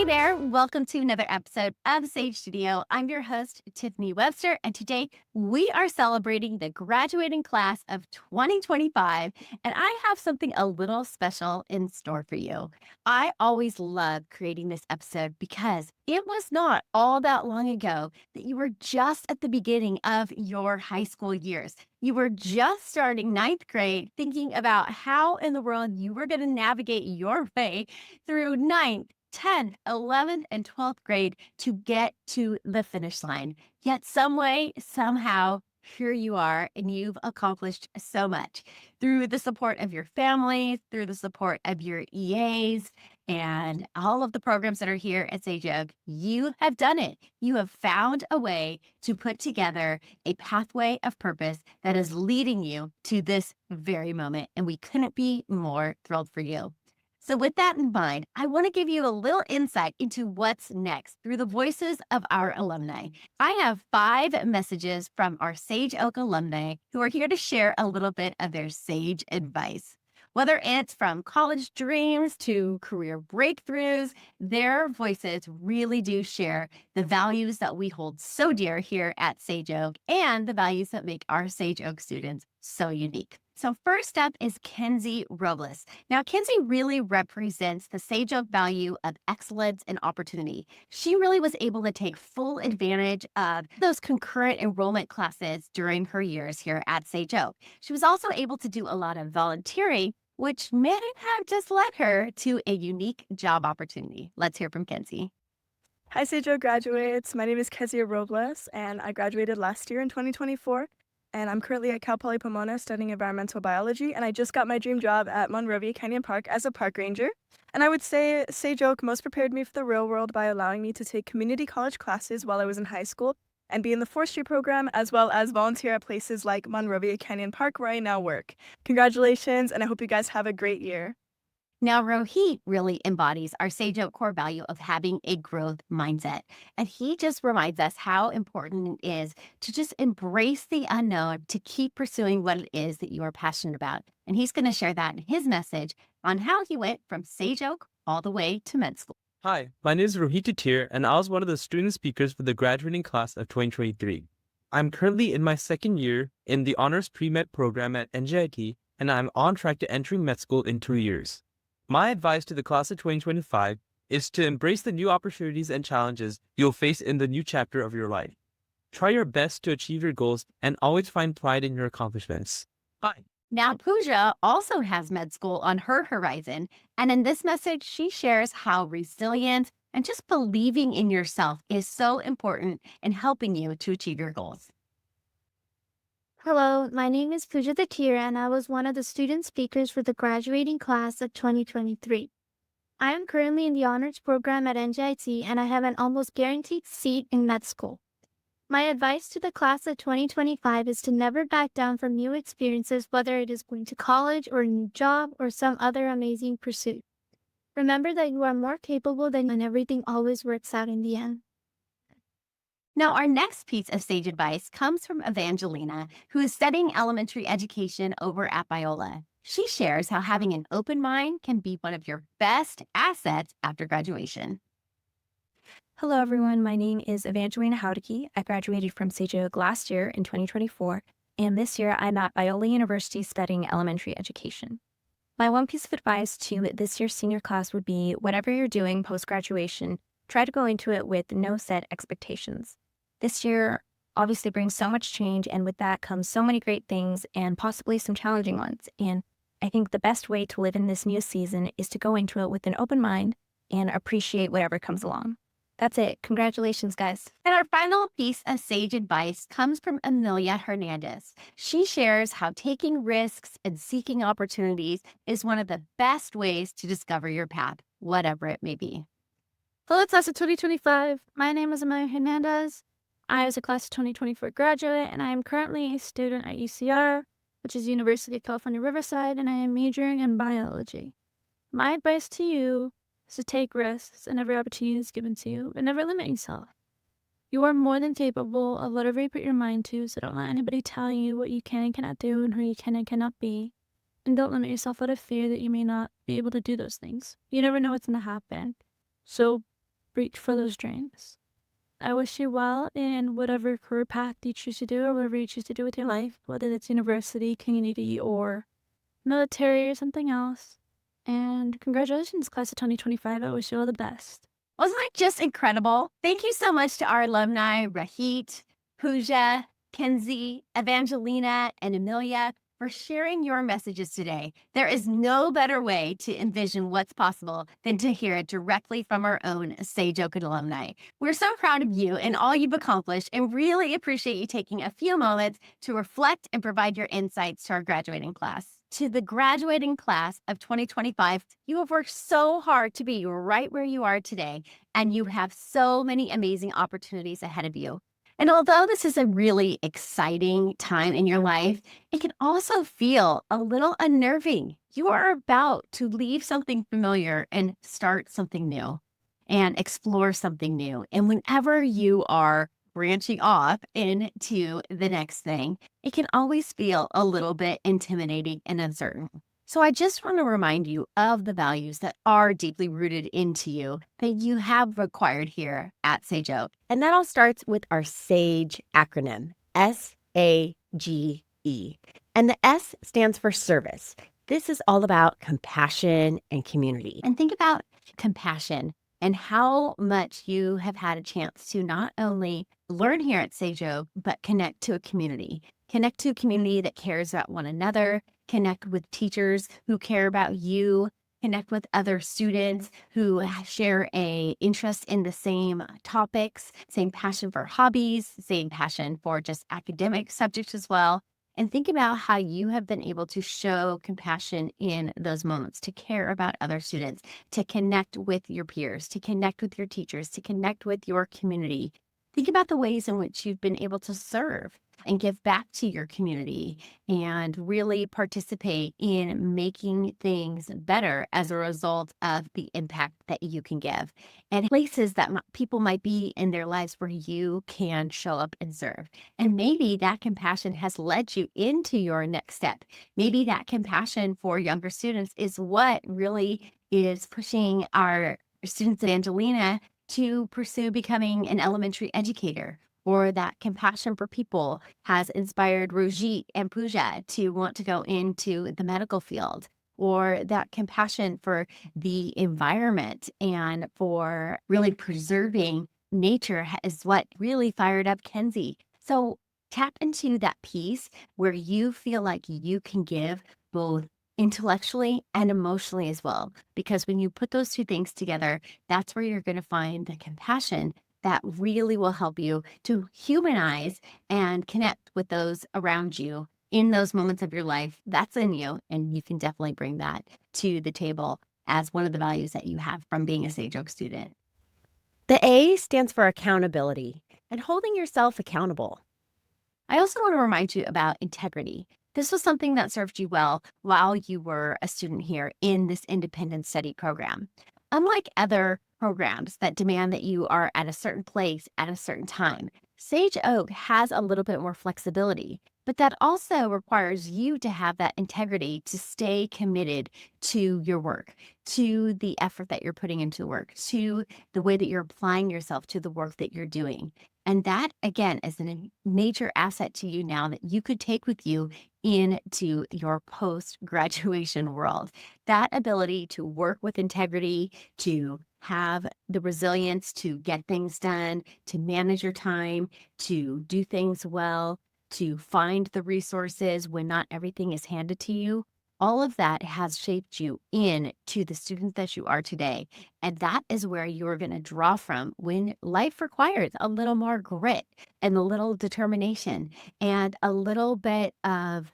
there. Welcome to another episode of Sage Studio. I'm your host, Tiffany Webster, and today we are celebrating the graduating class of 2025, and I have something a little special in store for you. I always love creating this episode because it was not all that long ago that you were just at the beginning of your high school years. You were just starting ninth grade, thinking about how in the world you were going to navigate your way through ninth, 10th, 11th, and 12th grade to get to the finish line. Yet some way, somehow, here you are, and you've accomplished so much through the support of your family, through the support of your EAs, and all of the programs that are here at Sage Oak. You have done it. You have found a way to put together a pathway of purpose that is leading you to this very moment, and we couldn't be more thrilled for you. So, with that in mind, I want to give you a little insight into what's next through the voices of our alumni. I have 5 messages from our Sage Oak alumni who are here to share a little bit of their sage advice. Whether it's from college dreams to career breakthroughs, their voices really do share the values that we hold so dear here at Sage Oak and the values that make our Sage Oak students so unique. So first up is Kenzie Robles. Now, Kenzie really represents the Sage Oak value of excellence and opportunity. She really was able to take full advantage of those concurrent enrollment classes during her years here at Sage Oak. She was also able to do a lot of volunteering, which may have just led her to a unique job opportunity. Let's hear from Kenzie. Hi, Sage Oak graduates. My name is Kenzie Robles, and I graduated last year in 2024. And I'm currently at Cal Poly Pomona studying environmental biology, and I just got my dream job at Monrovia Canyon Park as a park ranger. And I would say Sage Oak most prepared me for the real world by allowing me to take community college classes while I was in high school and be in the forestry program, as well as volunteer at places like Monrovia Canyon Park, where I now work. Congratulations, and I hope you guys have a great year. Now, Rohit really embodies our Sage Oak core value of having a growth mindset. And he just reminds us how important it is to just embrace the unknown, to keep pursuing what it is that you are passionate about. And he's going to share that in his message on how he went from Sage Oak all the way to med school. Hi, my name is Rohit Datir, and I was one of the student speakers for the graduating class of 2023. I'm currently in my second year in the Honors Pre-Med program at NJIT, and I'm on track to entering med school in 2 years. My advice to the class of 2025 is to embrace the new opportunities and challenges you'll face in the new chapter of your life. Try your best to achieve your goals and always find pride in your accomplishments. Bye. Now, Pooja also has med school on her horizon. And in this message, she shares how resilience and just believing in yourself is so important in helping you to achieve your goals. Hello, my name is Pooja Datir, and I was one of the student speakers for the graduating class of 2023. I am currently in the honors program at NJIT, and I have an almost guaranteed seat in med school. My advice to the class of 2025 is to never back down from new experiences, whether it is going to college or a new job or some other amazing pursuit. Remember that you are more capable than and everything always works out in the end. Now, our next piece of sage advice comes from Evangelina, who is studying elementary education over at Biola. She shares how having an open mind can be one of your best assets after graduation. Hello, everyone. My name is Evangelina Hokey. I graduated from Sage Oak last year in 2024, and this year I'm at Biola University studying elementary education. My one piece of advice to this year's senior class would be whatever you're doing post-graduation, try to go into it with no set expectations. This year obviously brings so much change, and with that comes so many great things and possibly some challenging ones. And I think the best way to live in this new season is to go into it with an open mind and appreciate whatever comes along. That's it. Congratulations, guys. And our final piece of sage advice comes from Amelia Hernandez. She shares how taking risks and seeking opportunities is one of the best ways to discover your path, whatever it may be. Hello, class of 2025. My name is Amelia Hernandez. I was a class of 2024 graduate, and I am currently a student at UCR, which is University of California, Riverside, and I am majoring in biology. My advice to you is to take risks and every opportunity is given to you, but never limit yourself. You are more than capable of whatever you put your mind to, so don't let anybody tell you what you can and cannot do and who you can and cannot be. And don't limit yourself out of fear that you may not be able to do those things. You never know what's going to happen. So reach for those dreams. I wish you well in whatever career path you choose to do or whatever you choose to do with your life, whether it's university, community, or military or something else. And congratulations, class of 2025. I wish you all the best. Wasn't that just incredible? Thank you so much to our alumni, Rohit, Pooja, Kenzie, Evangelina, and Amelia for sharing your messages today. There is no better way to envision what's possible than to hear it directly from our own Sage Oak alumni. We're so proud of you and all you've accomplished and really appreciate you taking a few moments to reflect and provide your insights to our graduating class. To the graduating class of 2025, you have worked so hard to be right where you are today, and you have so many amazing opportunities ahead of you. And although this is a really exciting time in your life, it can also feel a little unnerving. You are about to leave something familiar and start something new and explore something new. And whenever you are branching off into the next thing, it can always feel a little bit intimidating and uncertain. So I just want to remind you of the values that are deeply rooted into you that you have acquired here at Sage Oak. And that all starts with our SAGE acronym, SAGE. And the S stands for service. This is all about compassion and community. And think about compassion and how much you have had a chance to not only learn here at Sage Oak, but connect to a community. Connect to a community that cares about one another, connect with teachers who care about you, connect with other students who share an interest in the same topics, same passion for hobbies, same passion for just academic subjects as well. And think about how you have been able to show compassion in those moments, to care about other students, to connect with your peers, to connect with your teachers, to connect with your community. Think about the ways in which you've been able to serve and give back to your community and really participate in making things better as a result of the impact that you can give, and places that people might be in their lives where you can show up and serve. And maybe that compassion has led you into your next step. Maybe that compassion for younger students is what really is pushing our students, Evangelina, to pursue becoming an elementary educator. Or that compassion for people has inspired Rohit and Pooja to want to go into the medical field. Or that compassion for the environment and for really preserving nature is what really fired up Kenzie. So tap into that piece where you feel like you can give both intellectually and emotionally as well. Because when you put those two things together, that's where you're going to find the compassion that really will help you to humanize and connect with those around you in those moments of your life. That's in you, and you can definitely bring that to the table as one of the values that you have from being a Sage Oak student. The A stands for accountability and holding yourself accountable. I also want to remind you about integrity. This was something that served you well while you were a student here in this independent study program. Unlike other programs that demand that you are at a certain place at a certain time, Sage Oak has a little bit more flexibility, but that also requires you to have that integrity to stay committed to your work, to the effort that you're putting into work, to the way that you're applying yourself to the work that you're doing. And that, again, is a major asset to you now that you could take with you into your post-graduation world. That ability to work with integrity, to have the resilience to get things done, to manage your time, to do things well, to find the resources when not everything is handed to you. All of that has shaped you into the student that you are today. And that is where you're going to draw from when life requires a little more grit and a little determination and a little bit of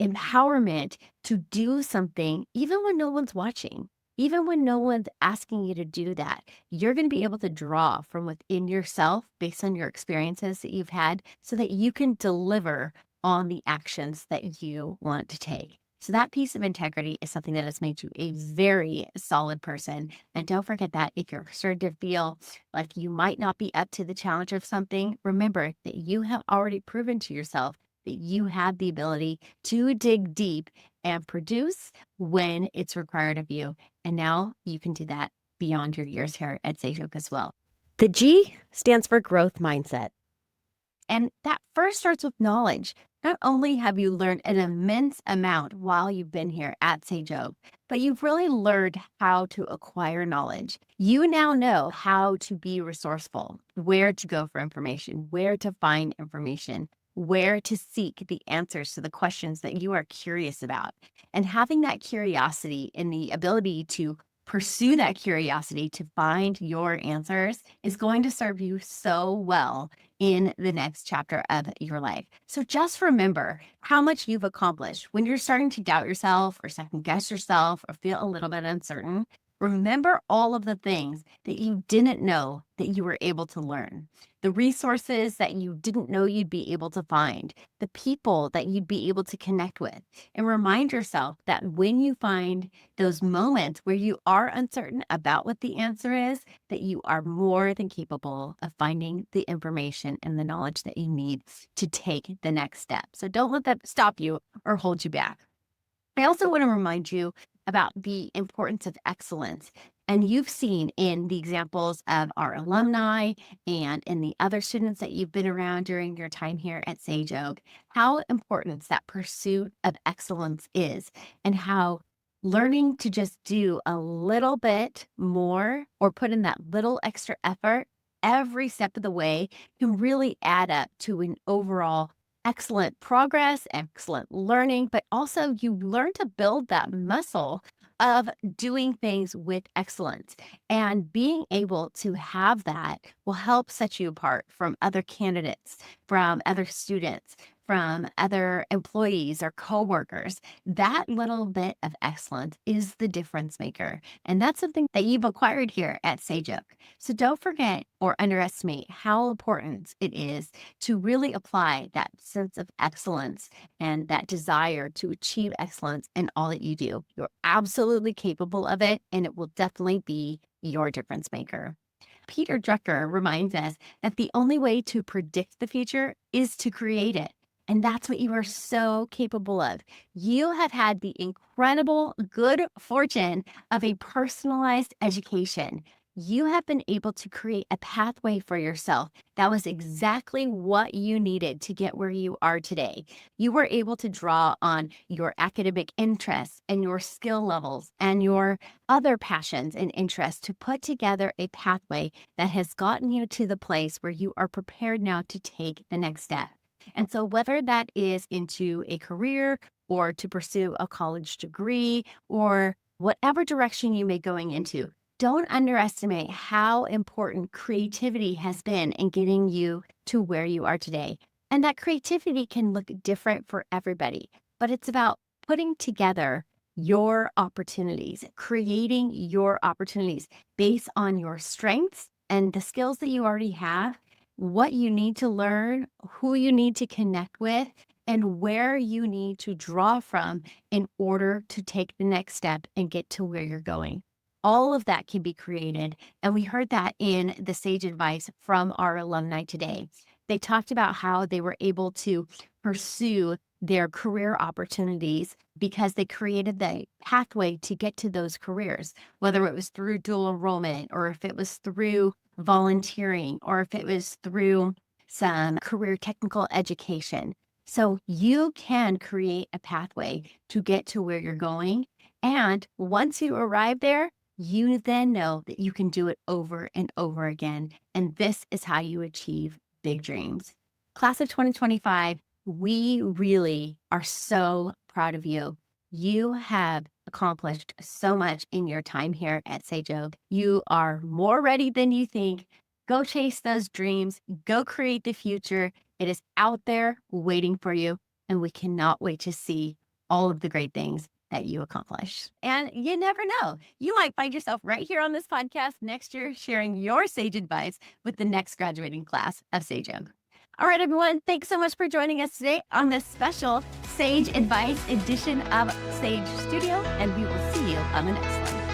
empowerment to do something, even when no one's watching, even when no one's asking you to do that. You're going to be able to draw from within yourself based on your experiences that you've had so that you can deliver on the actions that you want to take. So that piece of integrity is something that has made you a very solid person. And don't forget that if you're starting to feel like you might not be up to the challenge of something, remember that you have already proven to yourself that you have the ability to dig deep and produce when it's required of you. And now you can do that beyond your years here at Sage Oak as well. The G stands for growth mindset. And that first starts with knowledge. Not only have you learned an immense amount while you've been here at Sage Oak, but you've really learned how to acquire knowledge. You now know how to be resourceful, where to go for information, where to find information, where to seek the answers to the questions that you are curious about. And having that curiosity and the ability to pursue that curiosity to find your answers is going to serve you so well in the next chapter of your life. So just remember how much you've accomplished. When you're starting to doubt yourself or second guess yourself or feel a little bit uncertain, remember all of the things that you didn't know that you were able to learn, the resources that you didn't know you'd be able to find, the people that you'd be able to connect with, and remind yourself that when you find those moments where you are uncertain about what the answer is, that you are more than capable of finding the information and the knowledge that you need to take the next step. So don't let that stop you or hold you back. I also want to remind you about the importance of excellence. And you've seen in the examples of our alumni and in the other students that you've been around during your time here at Sage Oak, how important that pursuit of excellence is, and how learning to just do a little bit more or put in that little extra effort every step of the way can really add up to an overall excellent progress, excellent learning, but also you learn to build that muscle of doing things with excellence. And being able to have that will help set you apart from other candidates, from other students, from other employees or coworkers. That little bit of excellence is the difference maker. And that's something that you've acquired here at Sage Oak. So don't forget or underestimate how important it is to really apply that sense of excellence and that desire to achieve excellence in all that you do. You're absolutely capable of it, and it will definitely be your difference maker. Peter Drucker reminds us that the only way to predict the future is to create it. And that's what you are so capable of. You have had the incredible good fortune of a personalized education. You have been able to create a pathway for yourself that was exactly what you needed to get where you are today. You were able to draw on your academic interests and your skill levels and your other passions and interests to put together a pathway that has gotten you to the place where you are prepared now to take the next step. And so whether that is into a career or to pursue a college degree or whatever direction you may be going into, don't underestimate how important creativity has been in getting you to where you are today. And that creativity can look different for everybody, but it's about putting together your opportunities, creating your opportunities based on your strengths and the skills that you already have, what you need to learn, who you need to connect with, and where you need to draw from in order to take the next step and get to where you're going. All of that can be created. And we heard that in the Sage advice from our alumni today. They talked about how they were able to pursue their career opportunities because they created the pathway to get to those careers, whether it was through dual enrollment or if it was through volunteering or if it was through some career technical education. So you can create a pathway to get to where you're going. And once you arrive there, you then know that you can do it over and over again. And this is how you achieve big dreams. Class of 2025, we really are so proud of you. You have accomplished so much in your time here at Sage Oak. You are more ready than you think. Go chase those dreams. Go create the future. It is out there waiting for you. And we cannot wait to see all of the great things that you accomplish. And you never know, you might find yourself right here on this podcast next year sharing your Sage advice with the next graduating class of Sage Oak. All right, everyone, thanks so much for joining us today on this special Sage Advice edition of Sage Studio, and we will see you on the next one.